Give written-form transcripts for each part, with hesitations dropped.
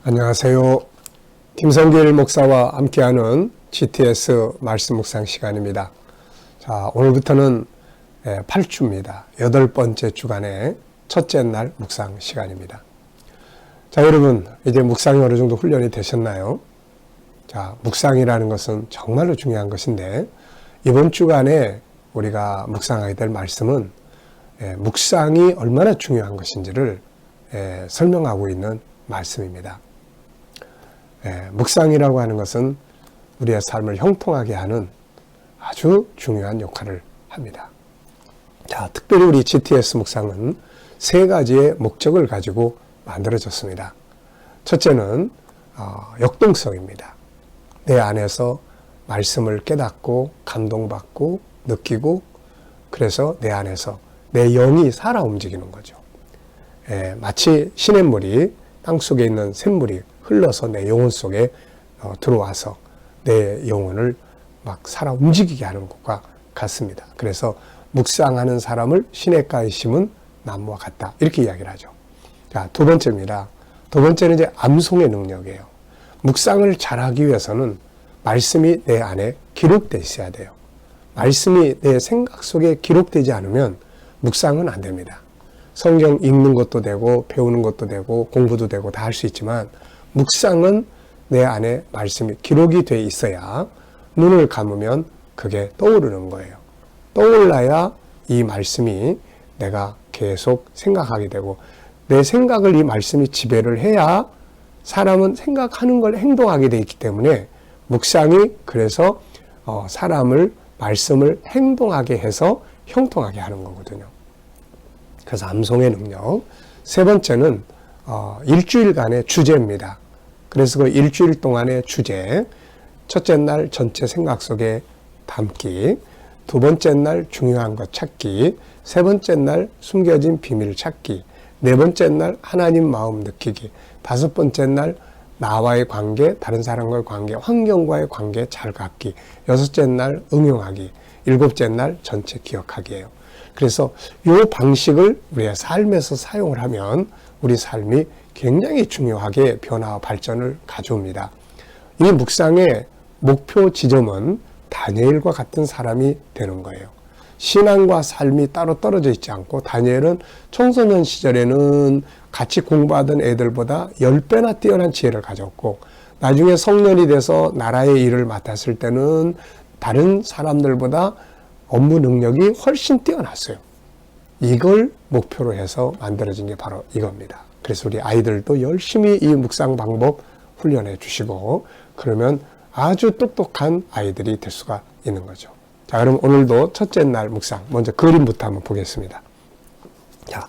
안녕하세요. 김성길 목사와 함께하는 GTS 말씀 묵상 시간입니다. 자, 오늘부터는 8주입니다. 8번째 주간의 첫째 날 묵상 시간입니다. 자, 여러분, 이제 묵상이 어느 정도 훈련이 되셨나요? 자, 묵상이라는 것은 정말로 중요한 것인데, 이번 주간에 우리가 묵상하게 될 말씀은 묵상이 얼마나 중요한 것인지를 설명하고 있는 말씀입니다. 묵상이라고 하는 것은 우리의 삶을 형통하게 하는 아주 중요한 역할을 합니다. 자, 특별히 우리 GTS 묵상은 세 가지의 목적을 가지고 만들어졌습니다. 첫째는 역동성입니다. 내 안에서 말씀을 깨닫고 감동받고 느끼고, 그래서 내 안에서 내 영이 살아 움직이는 거죠. 마치 시냇물이 땅속에 있는 샘물이 흘러서 내 영혼 속에 들어와서 내 영혼을 막 살아 움직이게 하는 것과 같습니다. 그래서 묵상하는 사람을 시냇가에 심은 나무와 같다, 이렇게 이야기를 하죠. 자, 두 번째입니다. 두 번째는 이제 암송의 능력이에요. 묵상을 잘하기 위해서는 말씀이 내 안에 기록되어 있어야 돼요. 말씀이 내 생각 속에 기록되지 않으면 묵상은 안 됩니다. 성경 읽는 것도 되고 배우는 것도 되고 공부도 되고 다 할 수 있지만, 묵상은 내 안에 말씀이 기록이 돼 있어야 눈을 감으면 그게 떠오르는 거예요. 떠올라야 이 말씀이 내가 계속 생각하게 되고, 내 생각을 이 말씀이 지배를 해야 사람은 생각하는 걸 행동하게 돼 있기 때문에, 묵상이 그래서 사람을 말씀을 행동하게 해서 형통하게 하는 거거든요. 그래서 암송의 능력. 세 번째는 일주일간의 주제입니다. 그래서 그 일주일 동안의 주제, 첫째 날 전체 생각 속에 담기, 두 번째 날 중요한 것 찾기, 세 번째 날 숨겨진 비밀 찾기, 네 번째 날 하나님 마음 느끼기, 다섯 번째 날 나와의 관계, 다른 사람과의 관계, 환경과의 관계 잘 갖기, 여섯째 날 응용하기, 일곱째 날 전체 기억하기예요. 그래서 이 방식을 우리의 삶에서 사용을 하면 우리 삶이 굉장히 중요하게 변화와 발전을 가져옵니다. 이 묵상의 목표 지점은 다니엘과 같은 사람이 되는 거예요. 신앙과 삶이 따로 떨어져 있지 않고, 다니엘은 청소년 시절에는 같이 공부하던 애들보다 10배나 뛰어난 지혜를 가졌고, 나중에 성년이 돼서 나라의 일을 맡았을 때는 다른 사람들보다 업무 능력이 훨씬 뛰어났어요. 이걸 목표로 해서 만들어진 게 바로 이겁니다. 그래서 우리 아이들도 열심히 이 묵상 방법 훈련해 주시고, 그러면 아주 똑똑한 아이들이 될 수가 있는 거죠. 자, 그럼 오늘도 첫째 날 묵상, 먼저 그림부터 한번 보겠습니다. 자,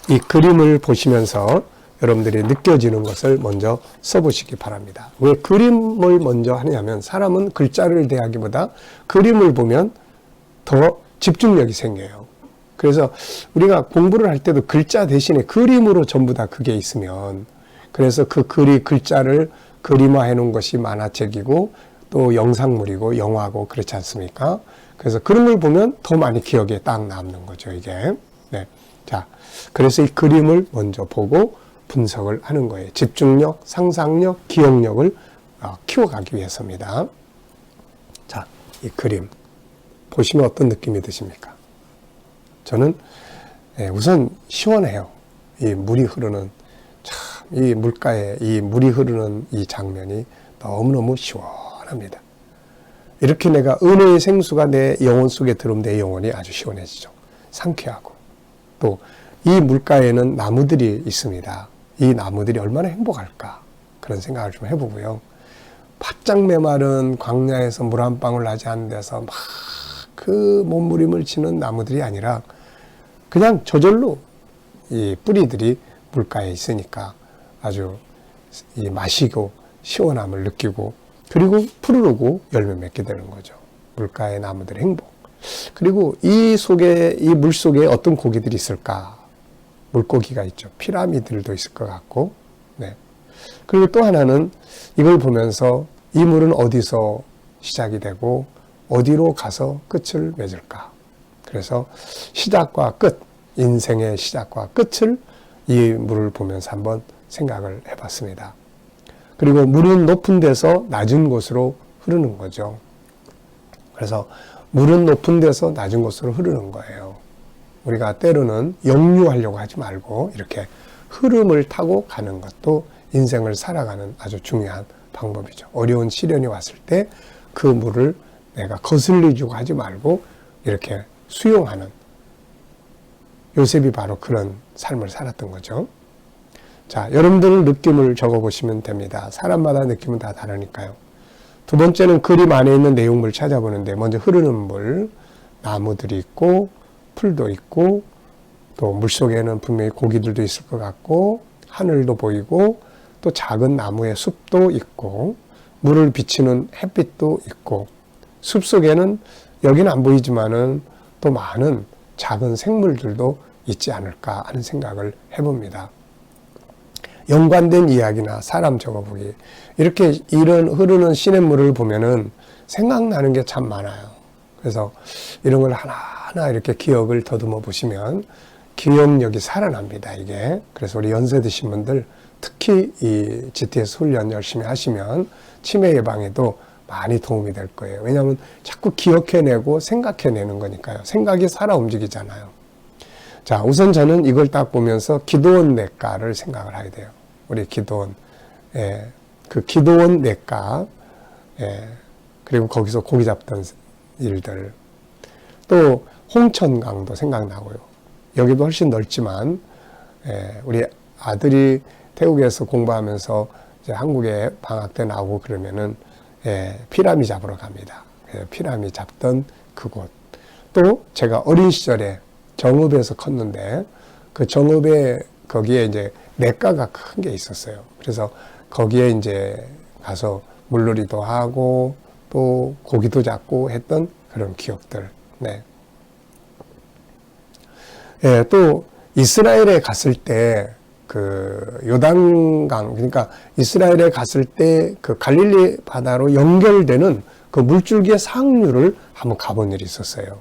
이 그림을 보시면서 여러분들이 느껴지는 것을 먼저 써보시기 바랍니다. 왜 그림을 먼저 하냐면, 사람은 글자를 대하기보다 그림을 보면 더 집중력이 생겨요. 그래서 우리가 공부를 할 때도 글자 대신에 그림으로 전부 다 그게 있으면, 그래서 그 글자를 그림화해 놓은 것이 만화책이고 또 영상물이고 영화고 그렇지 않습니까? 그래서 그런 걸 보면 더 많이 기억에 딱 남는 거죠, 이게. 네. 자, 그래서 이 그림을 먼저 보고 분석을 하는 거예요. 집중력, 상상력, 기억력을 키워가기 위해서입니다. 자, 이 그림 보시면 어떤 느낌이 드십니까? 저는 우선 시원해요. 이 물이 흐르는, 참 이 물가에 이 물이 흐르는 이 장면이 너무너무 시원합니다. 이렇게 내가 은혜의 생수가 내 영혼 속에 들어오면 내 영혼이 아주 시원해지죠. 상쾌하고. 또 이 물가에는 나무들이 있습니다. 이 나무들이 얼마나 행복할까, 그런 생각을 좀 해보고요. 바짝 메마른 광야에서 물 한 방울 나지 않는 데서 막 그 몸부림을 치는 나무들이 아니라, 그냥 저절로 이 뿌리들이 물가에 있으니까 아주 이 마시고 시원함을 느끼고, 그리고 푸르르고 열매 맺게 되는 거죠. 물가의 나무들의 행복. 그리고 이 물 속에 어떤 고기들이 있을까? 물고기가 있죠. 피라미드들도 있을 것 같고. 네. 그리고 또 하나는 이걸 보면서 이 물은 어디서 시작이 되고 어디로 가서 끝을 맺을까? 그래서 시작과 끝, 인생의 시작과 끝을 이 물을 보면서 한번 생각을 해봤습니다. 그리고 물은 높은 데서 낮은 곳으로 흐르는 거죠. 그래서 물은 높은 데서 낮은 곳으로 흐르는 거예요. 우리가 때로는 역류하려고 하지 말고 이렇게 흐름을 타고 가는 것도 인생을 살아가는 아주 중요한 방법이죠. 어려운 시련이 왔을 때 그 물을 내가 거슬리려고 하지 말고 이렇게 수용하는, 요셉이 바로 그런 삶을 살았던 거죠. 자, 여러분들 느낌을 적어보시면 됩니다. 사람마다 느낌은 다 다르니까요. 두 번째는 그림 안에 있는 내용물을 찾아보는데, 먼저 흐르는 물, 나무들이 있고 풀도 있고 또 물속에는 분명히 고기들도 있을 것 같고 하늘도 보이고 또 작은 나무의 숲도 있고 물을 비치는 햇빛도 있고 숲속에는 여기는 안 보이지만은 또 많은 작은 생물들도 있지 않을까 하는 생각을 해봅니다. 연관된 이야기나 사람 적어보기, 이렇게 이런 흐르는 시냇물을 보면은 생각나는 게 참 많아요. 그래서 이런 걸 하나하나 이렇게 기억을 더듬어 보시면 기억력이 살아납니다, 이게. 그래서 우리 연세 드신 분들 특히 이 GTS 훈련 열심히 하시면 치매 예방에도 많이 도움이 될 거예요. 왜냐하면 자꾸 기억해내고 생각해내는 거니까요. 생각이 살아 움직이잖아요. 자, 우선 저는 이걸 딱 보면서 기도원 냇가를 생각을 하게 돼요. 우리 기도원, 그 기도원 냇가, 그리고 거기서 고기 잡던 일들, 또 홍천강도 생각나고요. 여기도 훨씬 넓지만 우리 아들이 태국에서 공부하면서 이제 한국에 방학 때 나오고 그러면은 피라미 잡으러 갑니다. 피라미 잡던 그곳. 또 제가 어린 시절에 정읍에서 컸는데 그 정읍에 거기에 이제 냇가가 큰 게 있었어요. 그래서 거기에 이제 가서 물놀이도 하고 또 고기도 잡고 했던 그런 기억들. 네. 또 이스라엘에 갔을 때 그 요단강, 그러니까 이스라엘에 갔을 때 그 갈릴리 바다로 연결되는 그 물줄기의 상류를 한번 가본 일이 있었어요.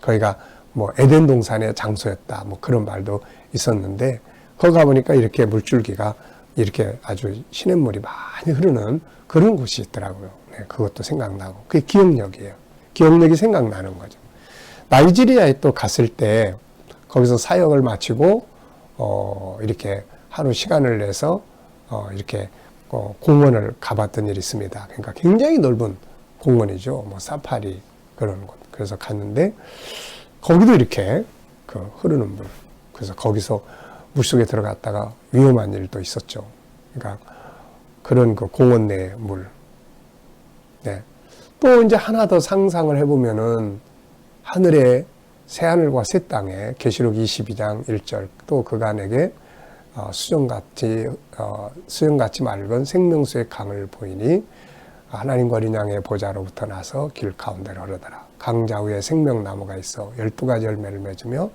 거기가 뭐 에덴 동산의 장소였다, 뭐 그런 말도 있었는데 거기 가보니까 이렇게 물줄기가 이렇게 아주 시냇물이 많이 흐르는 그런 곳이 있더라고요. 네, 그것도 생각나고 그게 기억력이에요. 기억력이 생각나는 거죠. 나이지리아에 또 갔을 때 거기서 사역을 마치고 이렇게 하루 시간을 내서 이렇게 공원을 가봤던 일이 있습니다. 그러니까 굉장히 넓은 공원이죠. 뭐 사파리 그런 곳. 그래서 갔는데 거기도 이렇게 그 흐르는 물. 그래서 거기서 물속에 들어갔다가 위험한 일도 있었죠. 그러니까 그런 그 공원 내의 물. 네. 또 이제 하나 더 상상을 해보면은 하늘에 새하늘과 새 땅에 계시록 22장 1절 또 그간에게 수정같이 맑은 생명수의 강을 보이니 하나님과 어린 양의 보좌로부터 나서 길 가운데로 흐르더라. 강 좌우에 생명나무가 있어 12가지 열매를 맺으며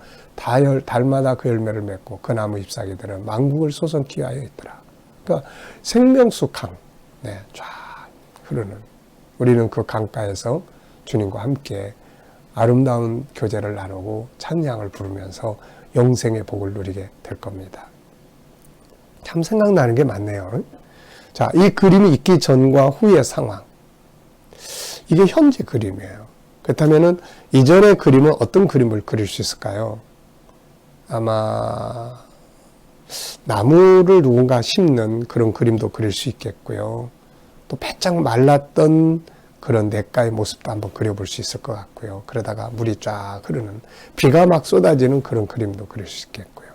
달마다 그 열매를 맺고 그 나무 잎사귀들은 만국을 솟원케 하여 있더라. 그러니까 생명수 강, 네, 쫙 흐르는, 우리는 그 강가에서 주님과 함께 아름다운 교제를 나누고 찬양을 부르면서 영생의 복을 누리게 될 겁니다. 참 생각나는 게 많네요. 자, 이 그림이 있기 전과 후의 상황. 이게 현재 그림이에요. 그렇다면은 이전의 그림은 어떤 그림을 그릴 수 있을까요? 아마 나무를 누군가 심는 그런 그림도 그릴 수 있겠고요. 또 바짝 말랐던 그런 냇가의 모습도 한번 그려볼 수 있을 것 같고요. 그러다가 물이 쫙 흐르는, 비가 막 쏟아지는 그런 그림도 그릴 수 있겠고요.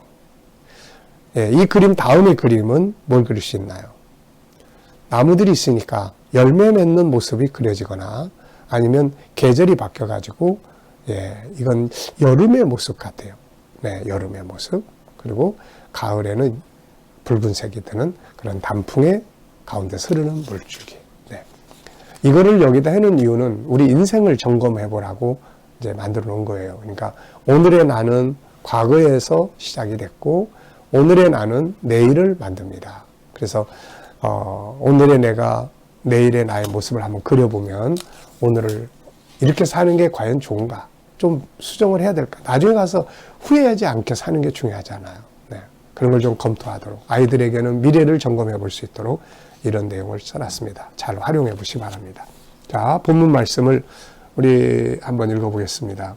이 그림 다음의 그림은 뭘 그릴 수 있나요? 나무들이 있으니까 열매 맺는 모습이 그려지거나 아니면 계절이 바뀌어가지고 이건 여름의 모습 같아요. 네, 여름의 모습. 그리고 가을에는 붉은색이 드는 그런 단풍의 가운데서 흐르는 물줄기. 이거를 여기다 해놓은 이유는 우리 인생을 점검해 보라고 이제 만들어 놓은 거예요. 그러니까 오늘의 나는 과거에서 시작이 됐고 오늘의 나는 내일을 만듭니다. 그래서 오늘의 내가 내일의 나의 모습을 한번 그려보면 오늘을 이렇게 사는 게 과연 좋은가? 좀 수정을 해야 될까? 나중에 가서 후회하지 않게 사는 게 중요하잖아요. 네. 그런 걸 좀 검토하도록, 아이들에게는 미래를 점검해 볼 수 있도록 이런 내용을 써놨습니다. 잘 활용해 보시기 바랍니다. 자, 본문 말씀을 우리 한번 읽어보겠습니다.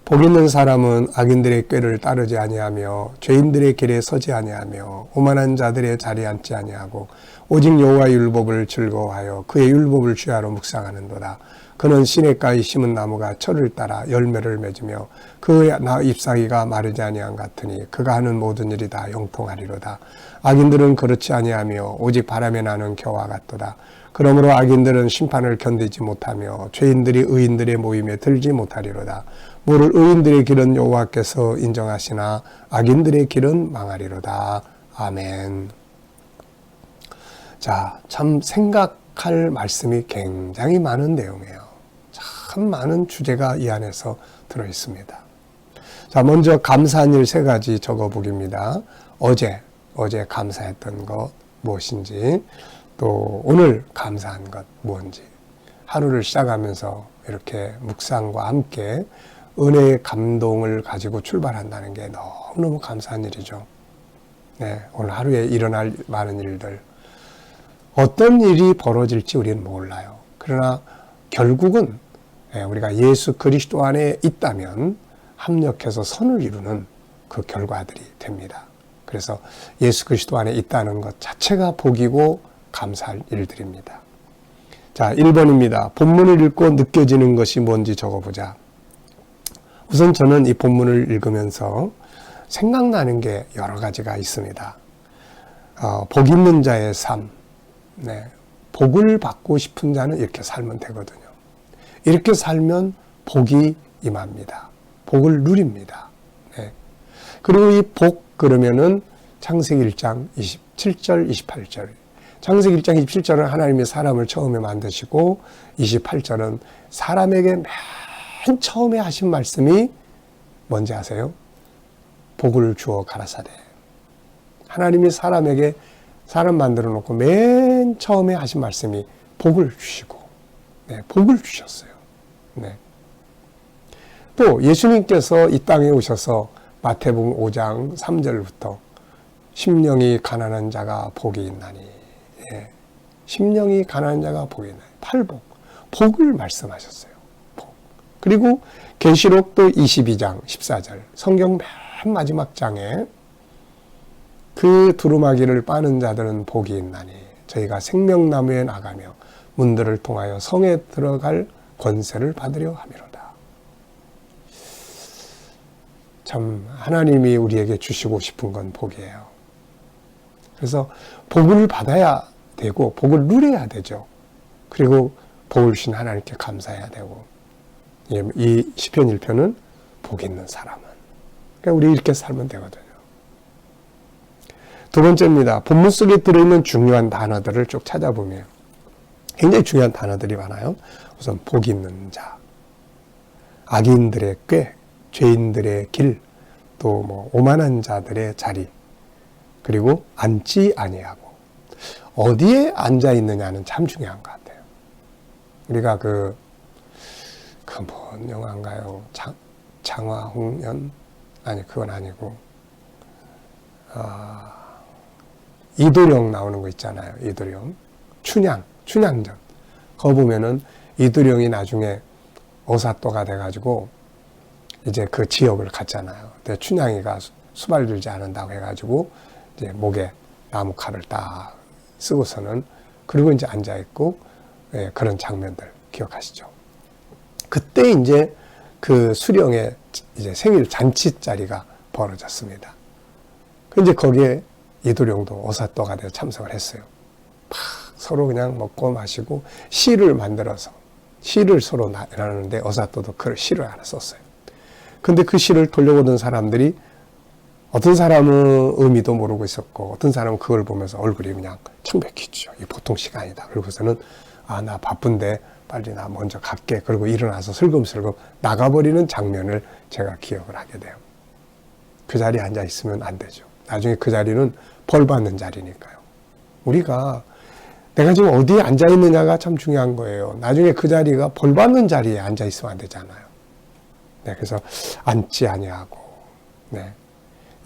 복 있는 사람은 악인들의 꾀를 따르지 아니하며 죄인들의 길에 서지 아니하며 오만한 자들의 자리에 앉지 아니하고 오직 여호와의 율법을 즐거워하여 그의 율법을 주야로 묵상하는도다. 그는 시냇가에 심은 나무가 철을 따라 열매를 맺으며 그의 잎사귀가 마르지 아니한 같으니 그가 하는 모든 일이 다 형통하리로다. 악인들은 그렇지 아니하며 오직 바람에 나는 겨와 같도다. 그러므로 악인들은 심판을 견디지 못하며 죄인들이 의인들의 모임에 들지 못하리로다. 무릇 의인들의 길은 여호와께서 인정하시나 악인들의 길은 망하리로다. 아멘. 자, 참 생각할 말씀이 굉장히 많은 내용이에요. 참 많은 주제가 이 안에서 들어있습니다. 자, 먼저 감사한 일 3가지 적어보기입니다. 어제 감사했던 것 무엇인지, 또 오늘 감사한 것 무엇인지, 하루를 시작하면서 이렇게 묵상과 함께 은혜의 감동을 가지고 출발한다는 게 너무너무 감사한 일이죠. 네, 오늘 하루에 일어날 많은 일들, 어떤 일이 벌어질지 우리는 몰라요. 그러나 결국은 우리가 예수 그리스도 안에 있다면 합력해서 선을 이루는 그 결과들이 됩니다. 그래서 예수 그리스도 안에 있다는 것 자체가 복이고 감사할 일들입니다. 자, 1번입니다. 본문을 읽고 느껴지는 것이 뭔지 적어보자. 우선 저는 이 본문을 읽으면서 생각나는 게 여러 가지가 있습니다. 복 있는 자의 삶, 네, 복을 받고 싶은 자는 이렇게 살면 되거든요. 이렇게 살면 복이 임합니다. 복을 누립니다. 네. 그리고 이 복 그러면은 창세기 1장 27절, 28절. 창세기 1장 27절은 하나님이 사람을 처음에 만드시고 28절은 사람에게 맨 처음에 하신 말씀이 뭔지 아세요? 복을 주어 가라사대. 하나님이 사람에게 사람 만들어 놓고 맨 처음에 하신 말씀이 복을 주시고, 네, 복을 주셨어요. 네. 또 예수님께서 이 땅에 오셔서 마태복음 5장 3절부터 심령이 가난한 자가 복이 있나니, 예. 심령이 가난한 자가 복이 있나니, 팔복, 복을 말씀하셨어요. 복. 그리고 계시록도 22장 14절, 성경 맨 마지막 장에 그 두루마기를 빠는 자들은 복이 있나니 저희가 생명나무에 나가며 문들을 통하여 성에 들어갈 권세를 받으려 함이로다. 참 하나님이 우리에게 주시고 싶은 건 복이에요. 그래서 복을 받아야 되고 복을 누려야 되죠. 그리고 복을 주신 하나님께 감사해야 되고, 이 시편 1편은 복 있는 사람은, 그러니까 우리 이렇게 살면 되거든요. 두 번째입니다. 본문 속에 들어있는 중요한 단어들을 쭉 찾아보면 굉장히 중요한 단어들이 많아요. 우선 복 있는 자, 악인들의 꾀, 죄인들의 길, 또 뭐 오만한 자들의 자리, 그리고 앉지 아니하고. 어디에 앉아 있느냐는 참 중요한 것 같아요. 우리가 뭔 영화인가요? 장화홍련? 아니, 그건 아니고, 이도령 나오는 거 있잖아요. 이도령. 춘향전. 그거 보면은 이도령이 나중에 어사또가 돼가지고 이제 그 지역을 갔잖아요. 근데 춘향이가 수발 들지 않는다고 해가지고 이제 목에 나무 칼을 딱 쓰고서는, 그리고 이제 앉아있고, 예, 그런 장면들 기억하시죠? 그때 이제 그 수령의 이제 생일 잔치 자리가 벌어졌습니다. 이제 거기에 이도령도 어사또가 되어 참석을 했어요. 서로 그냥 먹고 마시고 시를 만들어서 시를 서로 나누는데 어사또도 그 시를 하나 썼어요. 근데 그 시를 돌려보던 사람들이 어떤 사람은 의미도 모르고 있었고 어떤 사람은 그걸 보면서 얼굴이 그냥 청백해지죠. 이 보통 시가 아니다. 그러고서는 나 바쁜데 빨리 나 먼저 갈게. 그리고 일어나서 슬금슬금 나가버리는 장면을 제가 기억을 하게 돼요. 그 자리에 앉아 있으면 안 되죠. 나중에 그 자리는 벌 받는 자리니까요. 우리가 내가 지금 어디에 앉아 있느냐가 참 중요한 거예요. 나중에 그 자리가 벌 받는 자리에 앉아 있으면 안 되잖아요. 네, 그래서 앉지 아니하고, 네,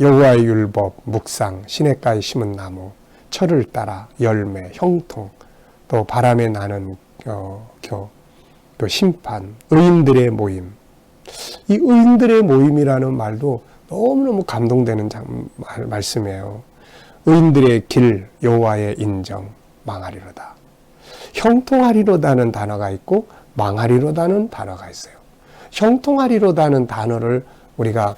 여호와의 율법, 묵상, 시냇가에 심은 나무, 철을 따라 열매, 형통, 또 바람에 나는 또 심판, 의인들의 모임. 이 의인들의 모임이라는 말도 너무너무 감동되는 말씀이에요. 의인들의 길, 여호와의 인정, 망하리로다. 형통하리로다는 단어가 있고 망하리로다는 단어가 있어요. 형통하리로다는 단어를 우리가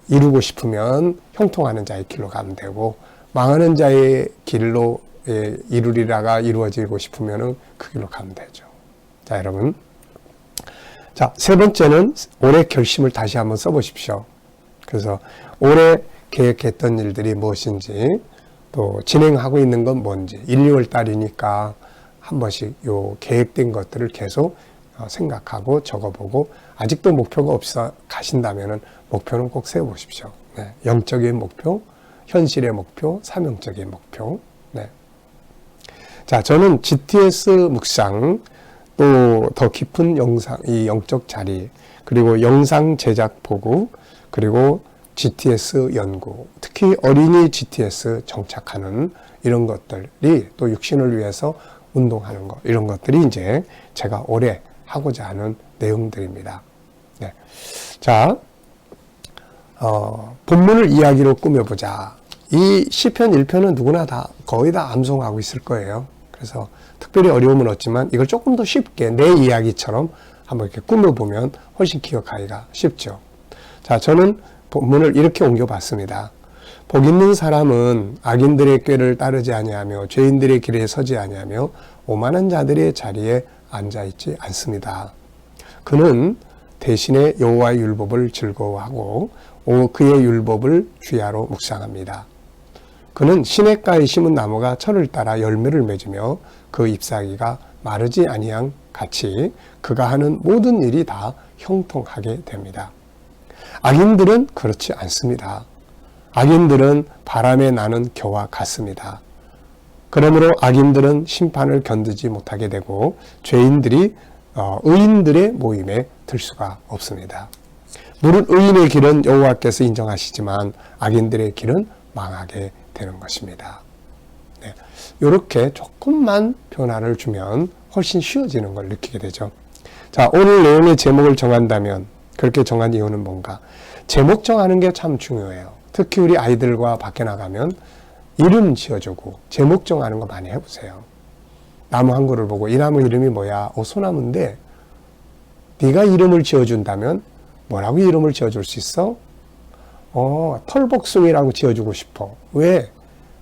이루고 싶으면 형통하는 자의 길로 가면 되고, 망하는 자의 길로 이루리라가 이루어지고 싶으면 그 길로 가면 되죠. 자, 여러분. 자, 세 번째는 올해 결심을 다시 한번 써보십시오. 그래서 올해 계획했던 일들이 무엇인지, 또 진행하고 있는 건 뭔지, 1, 2월 달이니까 한 번씩 요 계획된 것들을 계속 생각하고 적어보고, 아직도 목표가 없어 가신다면은 목표는 꼭 세워보십시오. 네. 영적인 목표, 현실의 목표, 사명적인 목표. 네. 자, 저는 GTS 묵상, 또 더 깊은 영상, 이 영적 자리, 그리고 영상 제작 보고, 그리고 GTS 연구, 특히 어린이 GTS 정착하는 이런 것들이, 또 육신을 위해서 운동하는 것, 이런 것들이 이제 제가 올해 하고자 하는 내용들입니다. 네. 자, 본문을 이야기로 꾸며보자. 이 시편 1편은 누구나 다 거의 다 암송하고 있을 거예요. 그래서 특별히 어려움은 없지만 이걸 조금 더 쉽게 내 이야기처럼 한번 이렇게 꾸며보면 훨씬 기억하기가 쉽죠. 자, 저는 본문을 이렇게 옮겨봤습니다. 복 있는 사람은 악인들의 꾀를 따르지 아니하며 죄인들의 길에 서지 아니하며 오만한 자들의 자리에 앉아있지 않습니다. 그는 대신에 여호와의 율법을 즐거워하고 그의 율법을 주야로 묵상합니다. 그는 시냇가에 심은 나무가 철을 따라 열매를 맺으며 그 잎사귀가 마르지 아니한 같이 그가 하는 모든 일이 다 형통하게 됩니다. 악인들은 그렇지 않습니다. 악인들은 바람에 나는 겨와 같습니다. 그러므로 악인들은 심판을 견디지 못하게 되고 죄인들이 의인들의 모임에 들 수가 없습니다. 물론 의인의 길은 여호와께서 인정하시지만 악인들의 길은 망하게 되는 것입니다. 네. 이렇게 조금만 변화를 주면 훨씬 쉬워지는 걸 느끼게 되죠. 자, 오늘 내용의 제목을 정한다면 그렇게 정한 이유는 뭔가? 제목 정하는 게 참 중요해요. 특히 우리 아이들과 밖에 나가면 이름 지어주고 제목 정하는 거 많이 해보세요. 나무 한 그루를 보고 이 나무 이름이 뭐야? 소나무인데 네가 이름을 지어준다면 뭐라고 이름을 지어줄 수 있어? 털복숭이라고 지어주고 싶어. 왜?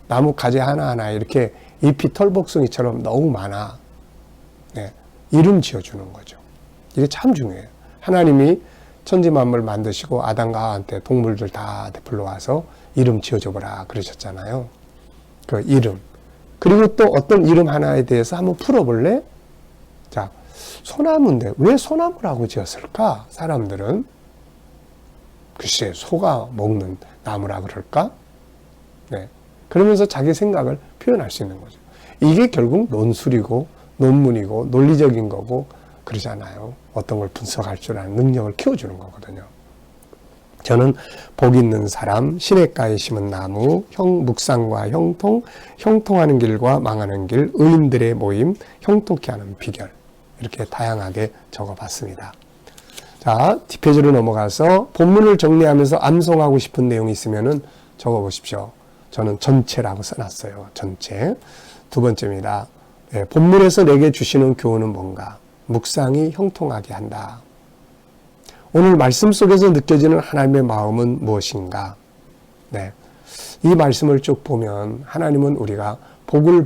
나무 가지 하나하나 이렇게 잎이 털복숭이처럼 너무 많아. 네, 이름 지어주는 거죠. 이게 참 중요해요. 하나님이 천지만물 만드시고 아담과 하와한테 동물들 다 불러와서 이름 지어줘보라 그러셨잖아요. 그 이름. 그리고 또 어떤 이름 하나에 대해서 한번 풀어볼래? 자, 소나무인데 왜 소나무라고 지었을까? 사람들은 글쎄 소가 먹는 나무라 그럴까? 네. 그러면서 자기 생각을 표현할 수 있는 거죠. 이게 결국 논술이고 논문이고 논리적인 거고 그러잖아요. 어떤 걸 분석할 줄 아는 능력을 키워주는 거거든요. 저는 복 있는 사람, 시냇가에 심은 나무, 묵상과 형통, 형통하는 길과 망하는 길, 의인들의 모임, 형통케 하는 비결 이렇게 다양하게 적어봤습니다. 자, 뒷페이지로 넘어가서 본문을 정리하면서 암송하고 싶은 내용이 있으면 적어보십시오. 저는 전체라고 써놨어요. 전체. 두 번째입니다. 네, 본문에서 내게 주시는 교훈은 뭔가? 묵상이 형통하게 한다. 오늘 말씀 속에서 느껴지는 하나님의 마음은 무엇인가? 네, 이 말씀을 쭉 보면 하나님은 우리가 복을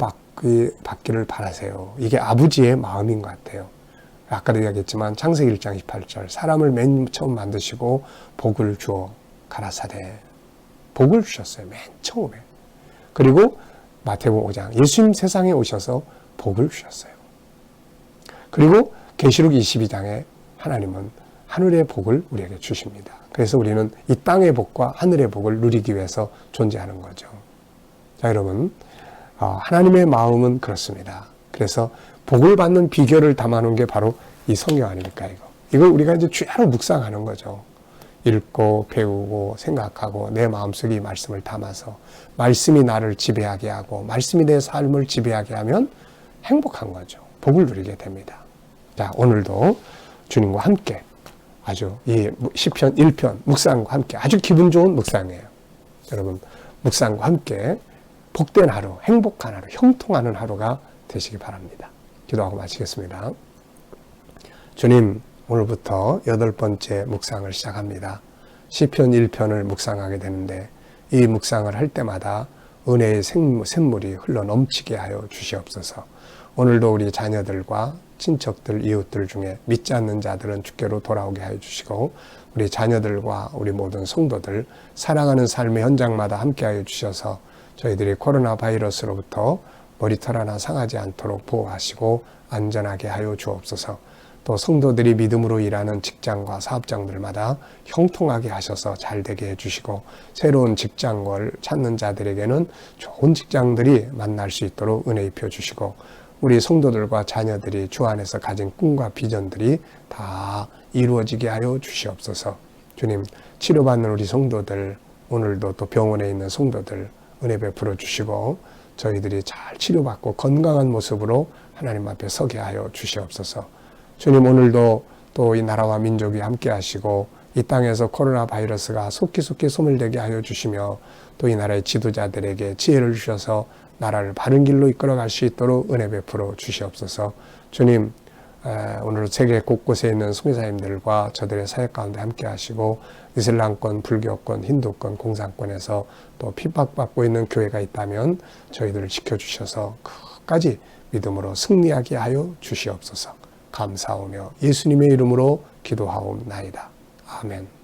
받기를 바라세요. 이게 아버지의 마음인 것 같아요. 아까도 이야기했지만 창세기 1장 28절 사람을 맨 처음 만드시고 복을 주어 가라사대 복을 주셨어요. 맨 처음에. 그리고 마태복음 5장 예수님 세상에 오셔서 복을 주셨어요. 그리고 계시록 22장에 하나님은 하늘의 복을 우리에게 주십니다. 그래서 우리는 이 땅의 복과 하늘의 복을 누리기 위해서 존재하는 거죠. 자, 여러분, 하나님의 마음은 그렇습니다. 그래서 복을 받는 비결을 담아놓은 게 바로 이 성경 아닙니까, 이거. 이걸 우리가 이제 주야로 묵상하는 거죠. 읽고 배우고 생각하고 내 마음속에 이 말씀을 담아서 말씀이 나를 지배하게 하고 말씀이 내 삶을 지배하게 하면 행복한 거죠. 복을 누리게 됩니다. 자, 오늘도 주님과 함께 아주 이 시편 1편 묵상과 함께 아주 기분 좋은 묵상이에요. 여러분 묵상과 함께 복된 하루, 행복한 하루, 형통하는 하루가 되시기 바랍니다. 기도하고 마치겠습니다. 주님, 오늘부터 8번째 묵상을 시작합니다. 시편 1편을 묵상하게 되는데 이 묵상을 할 때마다 은혜의 샘물이 흘러 넘치게 하여 주시옵소서. 오늘도 우리 자녀들과 친척들, 이웃들 중에 믿지 않는 자들은 주께로 돌아오게 하여 주시고 우리 자녀들과 우리 모든 성도들 사랑하는 삶의 현장마다 함께 하여 주셔서 저희들이 코로나 바이러스로부터 머리털 하나 상하지 않도록 보호하시고 안전하게 하여 주옵소서. 또 성도들이 믿음으로 일하는 직장과 사업장들마다 형통하게 하셔서 잘 되게 해주시고 새로운 직장을 찾는 자들에게는 좋은 직장들이 만날 수 있도록 은혜 입혀 주시고 우리 성도들과 자녀들이 주 안에서 가진 꿈과 비전들이 다 이루어지게 하여 주시옵소서. 주님, 치료받는 우리 성도들, 오늘도 또 병원에 있는 성도들 은혜 베풀어 주시고 저희들이 잘 치료받고 건강한 모습으로 하나님 앞에 서게 하여 주시옵소서. 주님, 오늘도 또 이 나라와 민족이 함께 하시고 이 땅에서 코로나 바이러스가 속히 소멸되게 하여 주시며 또 이 나라의 지도자들에게 지혜를 주셔서 나라를 바른 길로 이끌어갈 수 있도록 은혜 베풀어 주시옵소서. 주님, 오늘 세계 곳곳에 있는 선교사님들과 저들의 사역 가운데 함께 하시고 이슬람권, 불교권, 힌두권, 공산권에서 또 핍박받고 있는 교회가 있다면 저희들을 지켜주셔서 끝까지 믿음으로 승리하게 하여 주시옵소서. 감사하며 예수님의 이름으로 기도하옵나이다. 아멘.